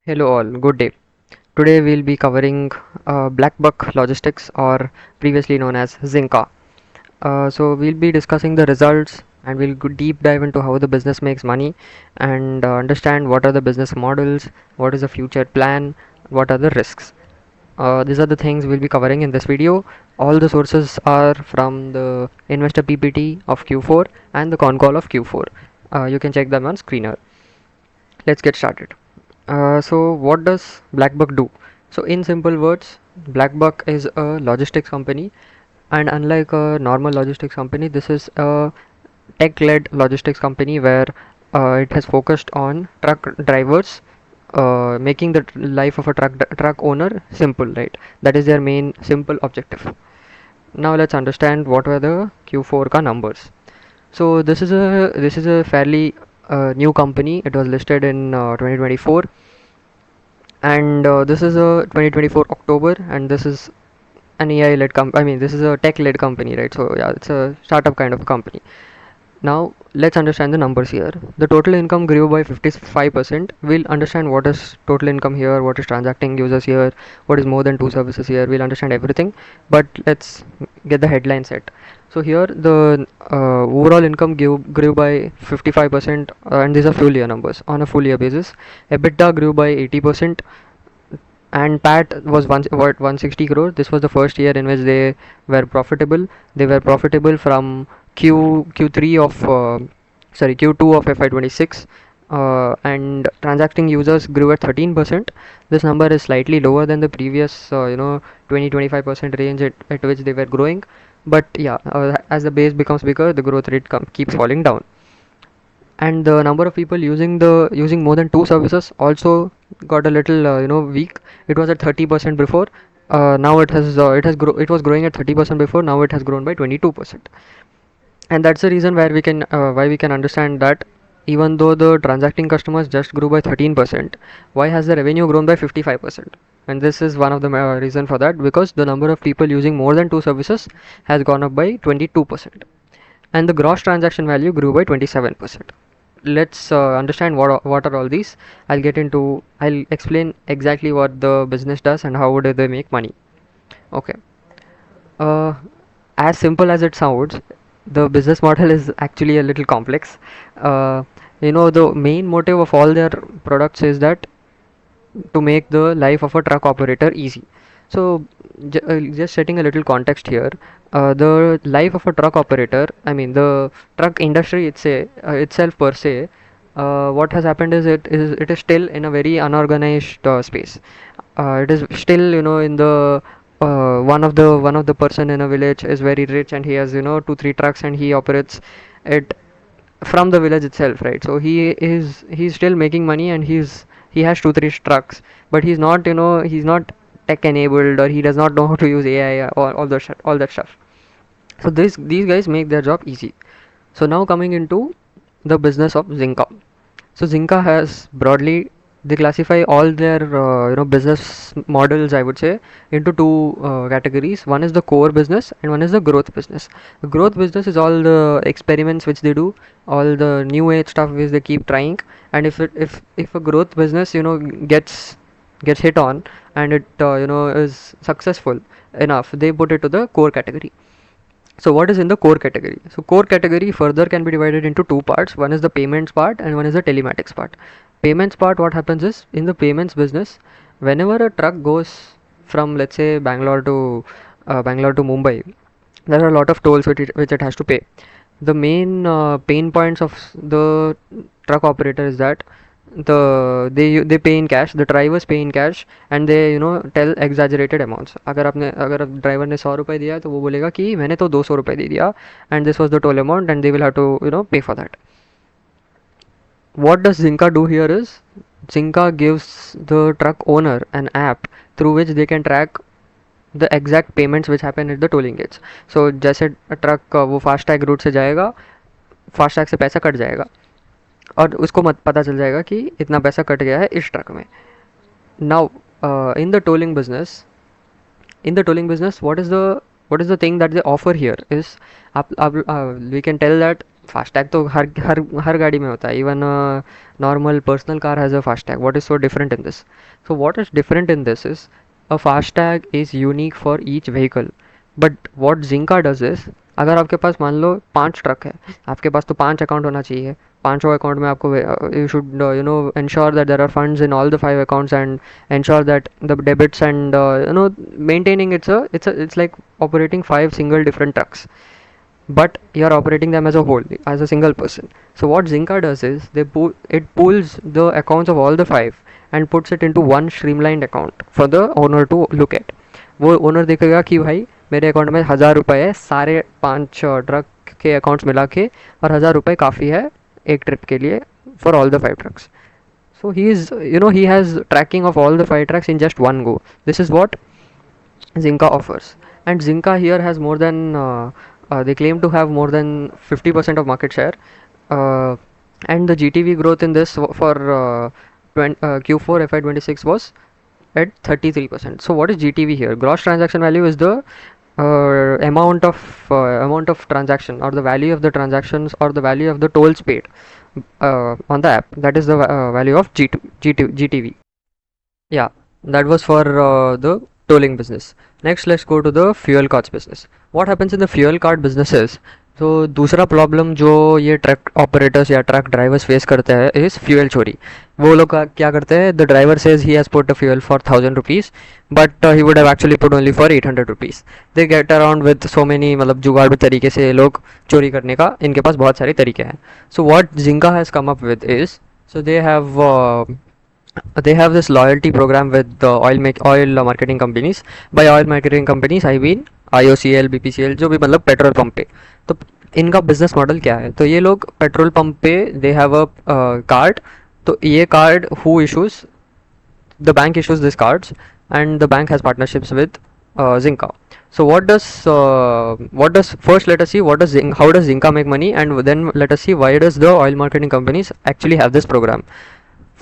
Hello all, good day. Today we'll be covering Blackbuck Logistics, or previously known as Zinka. So we'll be discussing the results, and we'll go deep dive into how the business makes money and understand what are the business models, what is the future plan, what are the risks. These are the things we'll be covering in this video. All the sources are from the investor PPT of Q4 and the con call of Q4. You can check them on screener. Let's get started. So what does Blackbuck do? So in simple words, Blackbuck is a logistics company, and unlike a normal logistics company, this is a tech-led logistics company where it has focused on truck drivers, making the life of a truck owner simple, right? That is their main simple objective. Now let's understand what were the Q4 ka numbers. So this is a fairly new company. It was listed in 2024, and this is a 2024 October, and this is an AI led I mean, this is a tech led company, right? So yeah, it's a startup kind of company. Now let's understand the numbers here. The total income grew by 55%. We'll understand what is total income here, what is transacting users here, what is more than two services here. We'll understand everything, but let's get the headline set. So here the overall income grew by 55%, and these are full year numbers. On a full year basis, EBITDA grew by 80%, and PAT was 160 crore. This was the first year in which they were profitable. They were profitable from Q3 of Q2 of FY26, and transacting users grew at 13%. This number is slightly lower than the previous 20-25% range at which they were growing. But yeah, as the base becomes bigger, the growth rate keeps falling down, and the number of people using more than two services also got a little weak. It was at 30% before. Now it was growing at 30% before. Now it has grown by 22%, and that's the reason why we can understand that even though the transacting customers just grew by 13%, why has the revenue grown by 55%? And this is one of the reason for that, because the number of people using more than two services has gone up by 22%, and the gross transaction value grew by 27%. Let's understand what are all these. I'll explain exactly what the business does and how do they make money. Okay. uh, as simple as it sounds, the business model is actually a little complex. uh, the main motive of all their products is that to make the life of a truck operator easy. So, just setting a little context here, the life of a truck operator, I mean, the truck industry itself per se, what has happened is it is still in a very unorganized space. It is still, in the one of the person in a village is very rich, and he has, two three trucks, and he operates it from the village itself, right? So he's still making money, and he has two three trucks, but he's not tech enabled, or he does not know how to use AI, or all that stuff. So these guys make their job easy. So now coming into the business of Zinka. So Zinka has broadly, they classify all their business models, I would say, into two categories. One is the core business, and one is the growth business. The growth business is all the experiments which they do, all the new age stuff which they keep trying. And if a growth business gets hit on, and it is successful enough, they put it to the core category. So what is in the core category? So core category further can be divided into two parts. One is the payments part, and one is the telematics part. Payments part, what happens is, in the payments business, whenever a truck goes from, let's say, Bangalore to Mumbai, there are a lot of tolls which it has to pay. The main pain points of the truck operator is that they pay in cash, the drivers pay in cash, and they tell exaggerated amounts. अगर driver ने 100 रुपये दिया, तो वो बोलेगा कि मैंने तो 200 रुपये दे दिया, and this was the toll amount, and they will have to pay for that. What does Zinka do here is, Zinka gives the truck owner an app through which they can track the exact payments which happen at the tolling gates. So जैसे truck वो FASTag root से जाएगा, FASTag से पैसा cut जाएगा, और उसको मत पता चल जाएगा कि इतना पैसा कट गया है इस ट्रक में. Now in the tolling business, what is the thing that they offer here is, we can tell that FASTag तो हर गाड़ी में होता है, even normal personal car has a FASTag. What is so different in this? So what is different in this is a FASTag is unique for each vehicle. But what Zinka does is, अगर आपके पास मान लो 5 truck है, आपके पास तो 5 account होना चाहिए. पांचों account में आपको you should ensure that there are funds in all the 5 accounts and ensure that the debits and maintaining it's like operating 5 single different trucks, but you are operating them as a whole, as a single person. So what Zinka does is it pulls the accounts of all the 5 and puts it into one streamlined account for the owner to look at. वो owner देखेगा कि भाई मेरे account में 1,000 रुपये है, सारे 5 truck के अकाउंट्स मिला के, और 1,000 रुपये काफ़ी है एक ट्रिप के लिए for all the 5 trucks. So he has tracking of all the 5 tracks in just one go. This is what Zinka offers. And Zinka here has more than, they claim to have more than 50% of market share. Uh, and the GTV growth in this for Q4 FY26 was at 33%. So what is GTV here? Gross transaction value is the amount of transaction, or the value of the transactions, or the value of the tolls paid on the app. That is the value of GTV. Yeah, that was for the tolling business. Next, let's go to the fuel cards business. What happens in the fuel card business is, तो दूसरा problem जो ये truck operators या truck drivers face करते हैं is fuel चोरी. वो लोग क्या करते हैं, the driver says he has put a fuel for 1,000 rupees, but he would have actually put only for 800 rupees. They get around with so many, मतलब जुगाड़ तरीके से लोग चोरी करने का इनके पास बहुत सारे तरीके हैं. So what Zinka has come up with is, so they have this loyalty program with the oil marketing companies. By oil marketing companies I mean IOCL, BPCL, जो भी मतलब पेट्रोल पंप पे. तो इनका बिजनेस मॉडल क्या है, तो ये लोग पेट्रोल पंप पे दे हैव अ कार्ड. तो ये card who issues, the bank issues these cards, and the bank has partnerships with Zinka. So what does first, let us see how does Zinka make money, and then let us see why does the oil marketing companies actually have this program.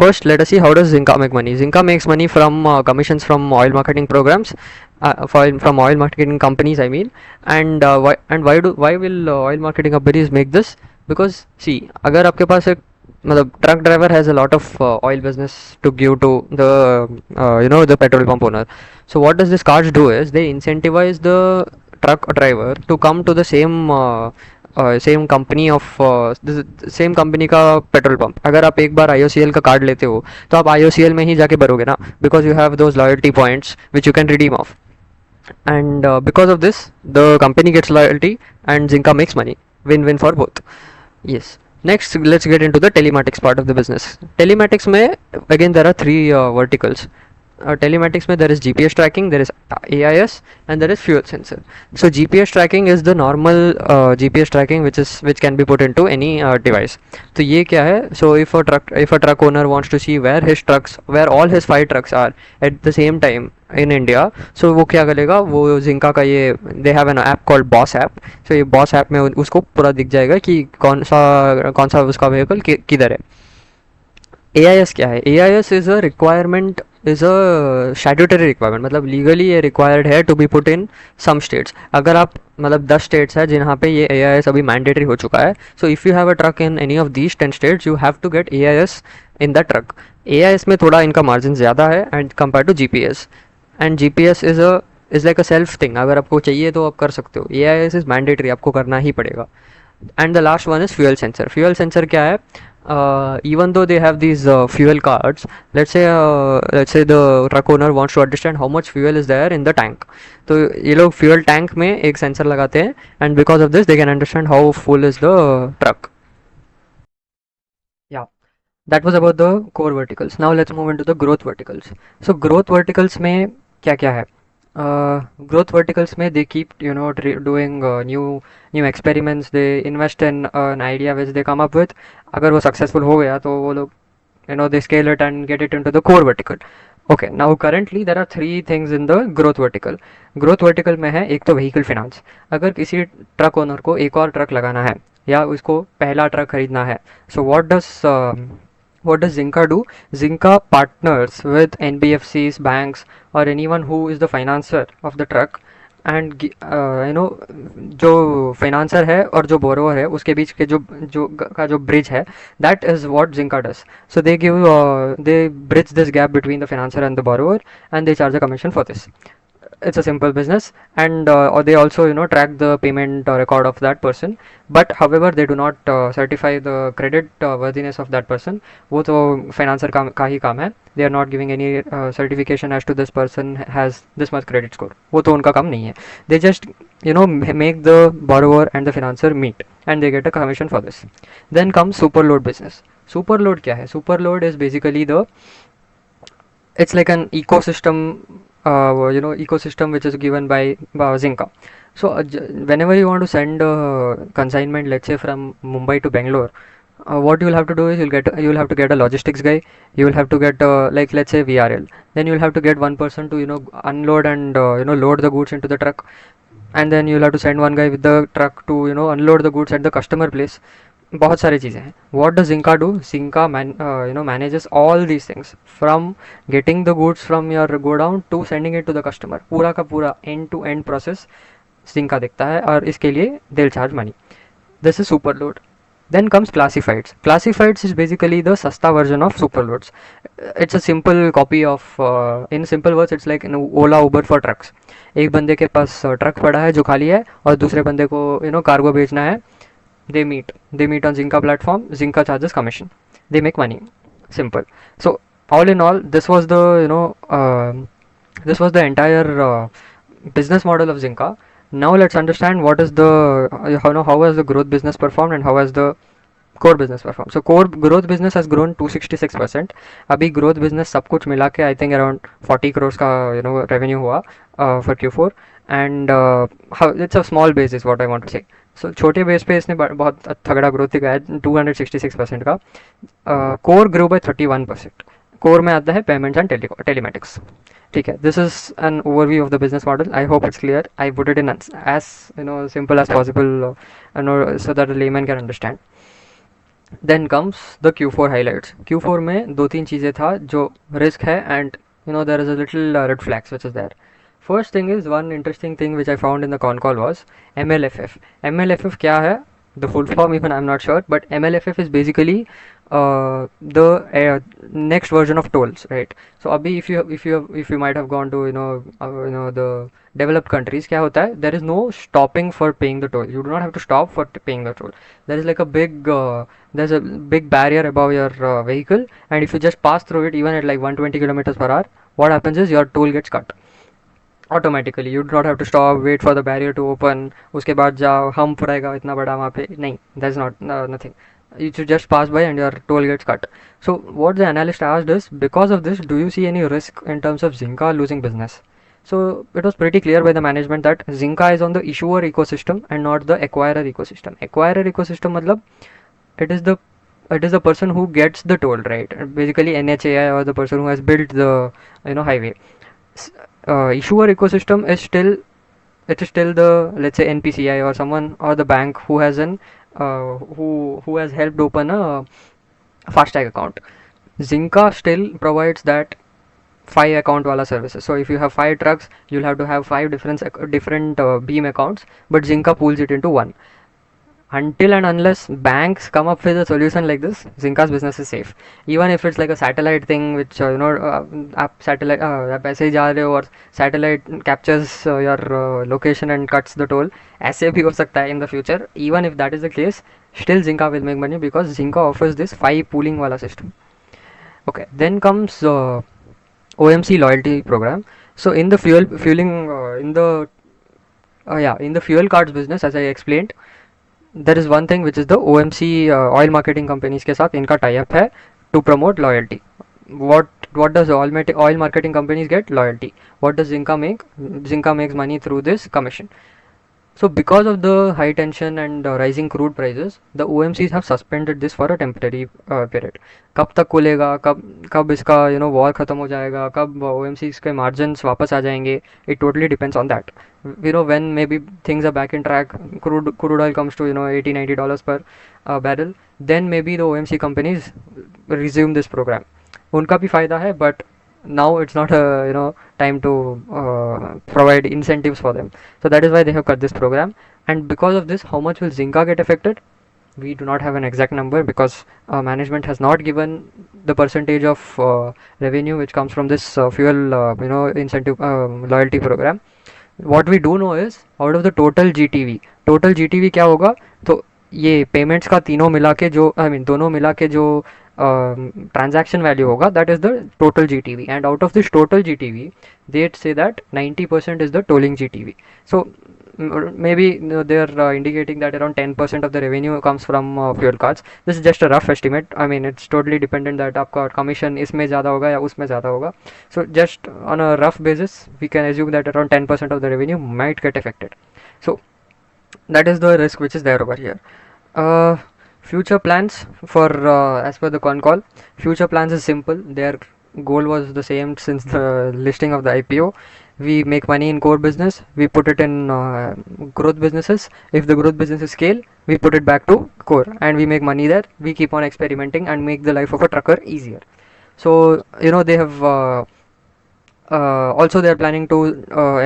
First, let us see how does Zinka make money. Zinka makes money from commissions from oil marketing programs, from oil marketing companies, I mean. And why will oil marketing companies make this? Because see, अगर आपके पास एक मतलब truck driver has a lot of oil business to give to the the petrol pump owner. So what does this cards do is they incentivize the truck driver to come to the same company of same company का petrol pump. अगर आप एक बार IOCL का card लेते हो तो आप IOCL में ही जाके भरोगे ना, because you have those loyalty points which you can redeem of. And because of this, the company gets loyalty and Zinka makes money. Win-win for both. Yes. Next, let's get into the telematics part of the business. Telematics mein, again, there are three verticals. Telematics mein there is GPS tracking, there is AIS, and there is fuel sensor. So GPS tracking is the normal GPS tracking which can be put into any device. तो ये क्या है? So if a truck owner wants to see where all his 5 trucks are at the same time in India, so वो क्या करेगा, वो जिंका का ये they have an app called Boss app. So ये Boss app में उसको पूरा दिख जाएगा कि कौन सा उसका व्हीकल किधर है. AIS क्या है? AIS is a requirement, is a statutory requirement, मतलब legally ये required है to be put in some states. अगर आप मतलब 10 states है जहाँ पे ये AIS अभी mandatory हो चुका है, so if you have a truck in any of these 10 states, you have to get AIS in that truck. AIS में थोड़ा इनका margin ज़्यादा है and compared to GPS. And GPS is like a self thing. अगर आपको चाहिए तो आप कर सकते हो. AIS is mandatory, आपको करना ही पड़ेगा. And the last one is fuel sensor. Fuel sensor क्या है? Even though they have these fuel cards, let's say the truck owner wants to understand how much fuel is there in the tank. तो ये लोग fuel tank में एक sensor लगाते हैं, and because of this they can understand how full is the truck. Yeah, that was about the core verticals. Now let's move into the growth verticals. So growth verticals में क्या क्या है? Growth verticals में they keep doing new experiments. They invest in an idea which they come up with. अगर वो successful हो गया तो वो लोग they scale it and get it into the core vertical. Okay, now currently there are 3 things in the growth vertical. Growth vertical में है एक तो vehicle finance. अगर किसी ट्रक ओनर को एक और ट्रक लगाना है या उसको पहला ट्रक खरीदना है, so what does Zinka do? Zinka partners with NBFCs, banks, or anyone who is the financer of the truck, and जो फाइनेंसर है और जो बोरोवर है उसके बीच के जो ब्रिज है, that is what Zinka does. So they bridge this gap between the financer and the borrower, and they charge a commission for this. It's a simple business, and or they also track the payment record of that person. But however, they do not certify the credit worthiness of that person. वो तो financer का ही काम है. They are not giving any certification as to this person has this much credit score. वो तो उनका काम नहीं है. They just make the borrower and the financer meet, and they get a commission for this. Then comes superload business. Superload क्या है? Superload is basically it's like an ecosystem which is given by Zinka. So whenever you want to send a consignment, let's say from Mumbai to Bangalore, what you'll have to do is you'll have to get a logistics guy. You will have to get like let's say VRL. Then you'll have to get one person to unload and load the goods into the truck, and then you'll have to send one guy with the truck to unload the goods at the customer place. बहुत सारी चीज़ें हैं. What does Zinka do? Zinka manages all these things from getting the goods from your godown to sending it to the customer. पूरा का पूरा end to end process Zinka देखता है, और इसके लिए they'll charge money. This is superload. Then comes classifieds. Classifieds is basically the sasta version of superloads. It's a simple copy of in simple words it's like Ola Uber for trucks. एक बंदे के पास truck पड़ा है जो खाली है, और दूसरे बंदे को कार्गो भेजना है. They meet on Zinka platform. Zinka charges commission. They make money. Simple. So all in all, this was the entire business model of Zinka. Now let's understand what is how has the growth business performed and how has the core business performed. So core growth business has grown 266%. अभी growth business सब कुछ मिला के I think around 40 crores का revenue हुआ for Q4, and it's a small base is what I want to say. So छोटे base पे इसने बहुत तगड़ा ग्रोथ दिखाया है 266% का. Core grow by 31%. कोर में आता है पेमेंट्स एंड टेलीमेटिक्स. ठीक है, this is an overview of the business model. I hope it's clear. I put it in as simple as possible so that a layman can understand. Then comes the Q4 highlights. Q4 में दो तीन चीज़ें था जो risk है, and there is a little red flags which is there. First thing is, one interesting thing which I found in the con call was MLFF. MLFF क्या है? The full form even I'm not sure, but MLFF is basically the next version of tolls, right? So अभी if you might have gone to the developed countries, क्या होता है? There is no stopping for paying the toll. You do not have to stop for paying the toll. There is like there's a big barrier above your vehicle, and if you just pass through it even at like 120 kilometers per hour, what happens is your toll gets cut automatically. You do not have to stop, wait for the barrier to open, उसके बाद जाओ, hump रहेगा इतना बड़ा वहाँ पे. नहीं, that's not nothing. You should just pass by and your toll gets cut. So what the analyst asked is, because of this, do you see any risk in terms of Zinka losing business? So it was pretty clear by the management that Zinka is on the issuer ecosystem and not the acquirer ecosystem. Acquirer ecosystem मतलब it is the person who gets the toll, right? Basically NHAI, or the person who has built the highway. Issuer ecosystem is still the, let's say, NPCI or someone, or the bank who has who has helped open a FASTag account. Zinka still provides that 5 account wala services. So if you have 5 trucks, you'll have to have 5 different beam accounts, but Zinka pools it into one. Until and unless banks come up with a solution like this, Zinka's business is safe. Even if it's like a satellite thing, which satellite आप ऐसे ही जा रहे हो और satellite captures your location and cuts the toll, ऐसे भी हो सकता है in the future. Even if that is the case, still Zinka will make money because Zinka offers this 5 pooling wala system. Okay, then comes OMC loyalty program. So in the in the fuel cards business, as I explained, there is one thing which is the OMC oil marketing companies के साथ इनका tie up है to promote loyalty. What does oil marketing companies get? Loyalty. What does Zinka make? Zinka makes money through this commission. So because of the high tension and rising crude prices, the OMCs have suspended this for a temporary period. कब तक खुलेगा, कब इसका war खत्म हो जाएगा, कब OMCs के margins वापस आ जाएंगे, it totally depends on that. When maybe things are back in track, crude oil comes to $80-90 per barrel, then maybe the OMC companies resume this program. उनका भी फायदा है, but now it's not a time to provide incentives for them. So that is why they have cut this program. And because of this, how much will Zinka get affected? We do not have an exact number because management has not given the percentage of revenue which comes from this fuel incentive loyalty program. What we do know is out of the total GTV क्या होगा, तो ये payments का तीनों मिला के जो I mean दोनों मिला के जो ट्रांजैक्शन वैल्यू होगा, that is the total GTV. And out of this total GTV they say that 90% is the tolling GTV. So maybe they are indicating that around 10% of the revenue comes from fuel cards. This is just a rough estimate. I mean, it's totally dependent that आपका commission इसमें ज़्यादा होगा या उसमें ज़्यादा होगा. So just on a rough basis, we can assume that around 10% of the revenue might get affected. So that is the risk which is there over here. uh, Future plans for as per the con call, future plans is simple. Their goal was the same since the listing of the IPO. We make money in core business, we put it in growth businesses. If the growth businesses scale, we put it back to core and we make money there. We keep on experimenting and make the life of a trucker easier. So they have also they are planning to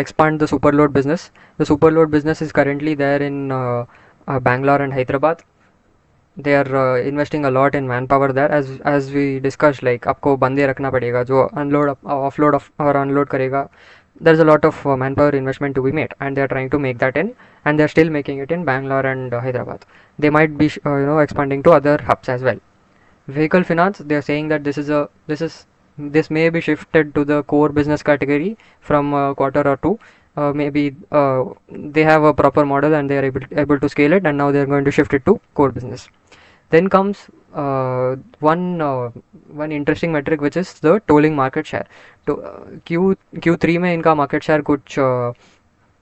expand the superload business. The superload business is currently there in Bangalore and Hyderabad. They are investing a lot in manpower there, as we discussed. Like आपको बंदे रखना पड़ेगा जो unload offload और unload करेगा. There's a lot of manpower investment to be made, and they are trying to make that in, and they are still making it in Bangalore and Hyderabad. They might be expanding to other hubs as well. Vehicle finance, they are saying that this may be shifted to the core business category from a quarter or two. Maybe they have a proper model and they are able to scale it, and now they are going to shift it to core business. Then comes one interesting metric, which is the tolling market share. तो Q3 में इनका market share कुछ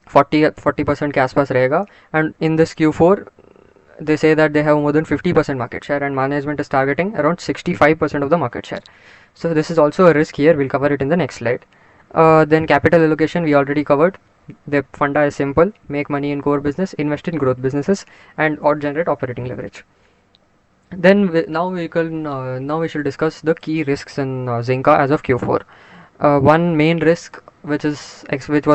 40% के आसपास रहेगा, and in this Q4 they say that they have more than 50% market share, and management is targeting around 65% of the market share. So this is also a risk here. We'll cover it in the next slide. Then capital allocation we already covered. The funda is simple: make money in core business, invest in growth businesses, and or generate operating leverage. Then now we shall discuss the key risks in Zinka as of Q4. One main risk which was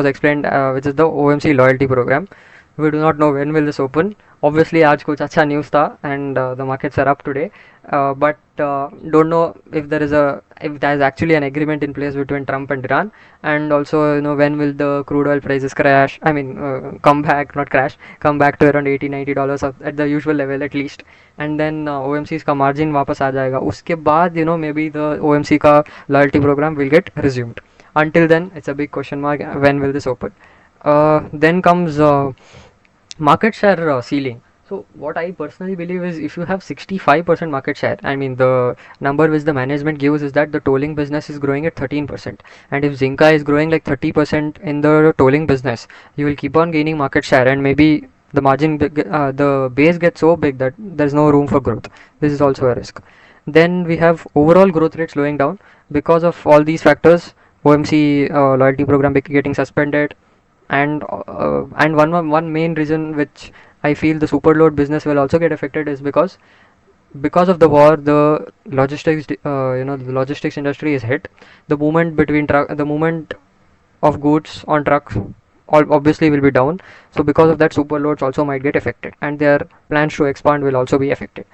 explained, which is the OMC loyalty program. We do not know when will this open. Obviously आज कुछ अच्छा news था, and the markets are up today, but don't know if there is actually an agreement in place between Trump and Iran. And also when will the crude oil prices crash, I mean come back, not crash, come back to around $80-90 at the usual level at least. And then OMC's का margin वापस आ जाएगा. उसके बाद maybe the OMC का loyalty program will get resumed. Until then, it's a big question mark, when will this open. Then comes market share ceiling. So what I personally believe is, if you have 65% market share, I mean the number which the management gives is that the tolling business is growing at 13%, and if Zinka is growing like 30% in the tolling business, you will keep on gaining market share, and maybe the margin, the base gets so big that there's no room for growth. This is also a risk. Then we have overall growth rate slowing down because of all these factors. OMC loyalty program getting suspended, and one main reason which I feel the superload business will also get affected is because of the war. The logistics the logistics industry is hit. The movement of goods on trucks obviously will be down. So because of that, superloads also might get affected, and their plans to expand will also be affected.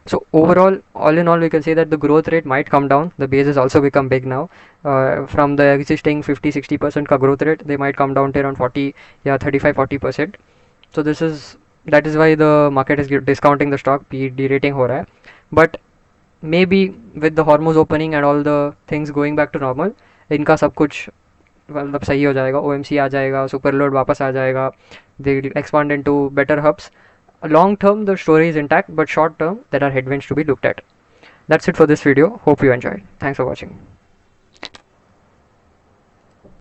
So overall, all in all, we can say that the growth rate might come down. The base has also become big now. From the existing 50-60% ka growth rate, they might come down to around 40, 35-40%. So that is why the market is discounting the stock. P derating हो रहा है. But maybe with the Hormuz opening and all the things going back to normal, इनका सब कुछ मतलब सही हो जाएगा. OMC आ जाएगा, superload वापस आ जाएगा. They expand into better hubs. Long term, the story is intact, but short term, there are headwinds to be looked at. That's it for this video. Hope you enjoyed. Thanks for watching.